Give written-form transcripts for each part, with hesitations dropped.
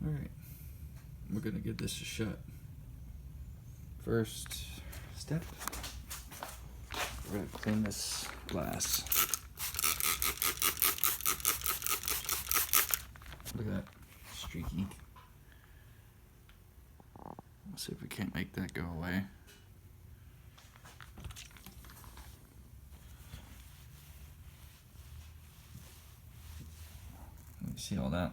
Alright, we're gonna give this a shot. First step, we're gonna clean this glass. Look at that, streaky. Let's see if we can't make that go away. Let me see all that.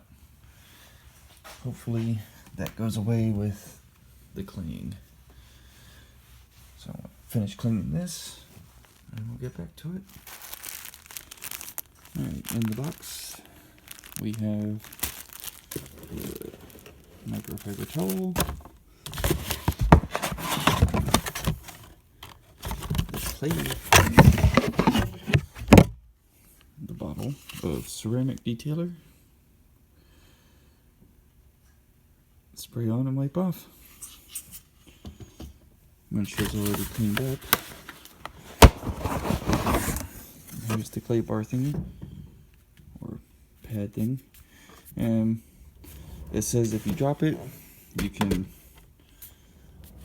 Hopefully that goes away with the cleaning. So I'll finish cleaning this and we'll get back to it. Alright, in the box we have the microfiber towel, the clay, the bottle of ceramic detailer, spray on and wipe off. Windshield's already cleaned up. Here's the clay bar thingy, or pad thing. And it says if you drop it, you can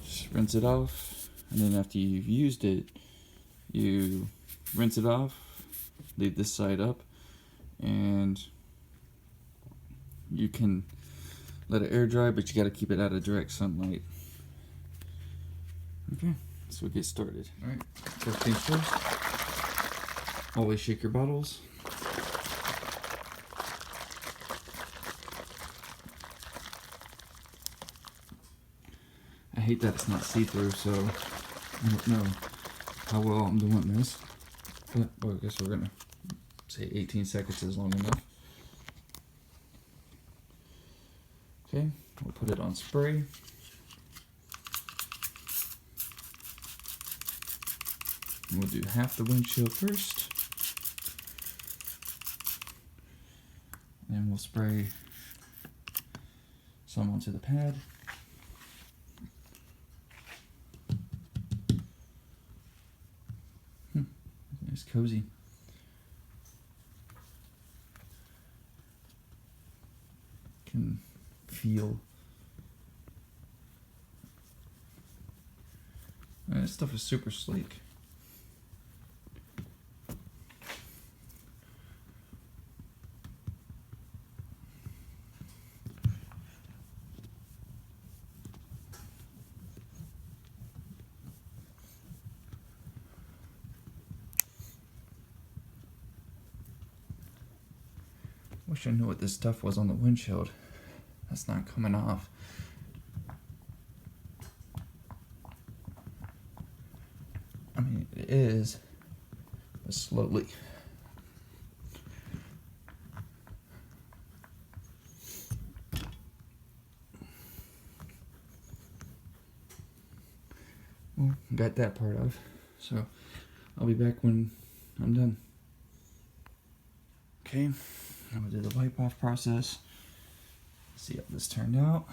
just rinse it off. And then after you've used it, you rinse it off, leave this side up, and you can let it air dry, but you got to keep it out of direct sunlight. Okay, so we'll get started. Alright, first things first, always shake your bottles. I hate that it's not see-through, so I don't know how well I'm doing this. But well, I guess we're gonna say 18 seconds is long enough. Okay, we'll put it on spray. And we'll do half the windshield first. And we'll spray some onto the pad. Nice cozy. Can feel. This stuff is super sleek. Wish I knew what this stuff was on the windshield. That's not coming off. I mean, it is, but slowly. Well, got that part off, so I'll be back when I'm done. Okay, I'm gonna do the wipe off process. See how this turned out.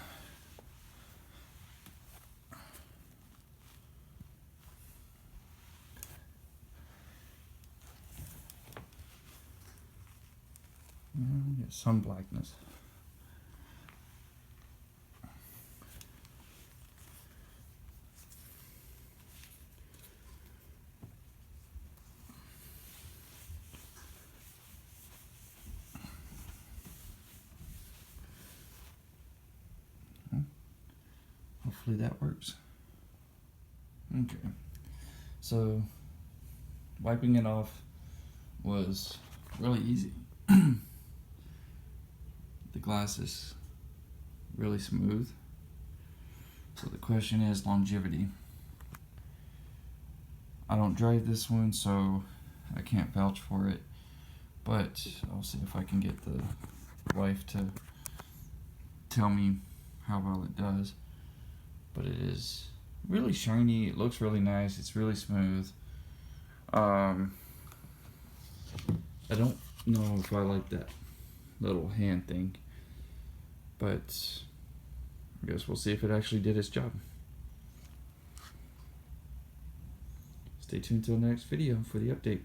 Get some blackness. Hopefully that works. Okay, so wiping it off was really easy. The glass is really smooth. So the question is longevity. I don't drive this one, so I can't vouch for it, but I'll see if I can get the wife to tell me how well it does. But it is really shiny, it looks really nice, it's really smooth. I don't know if I like that little hand thing, but I guess we'll see if it actually did its job. Stay tuned till the next video for the update.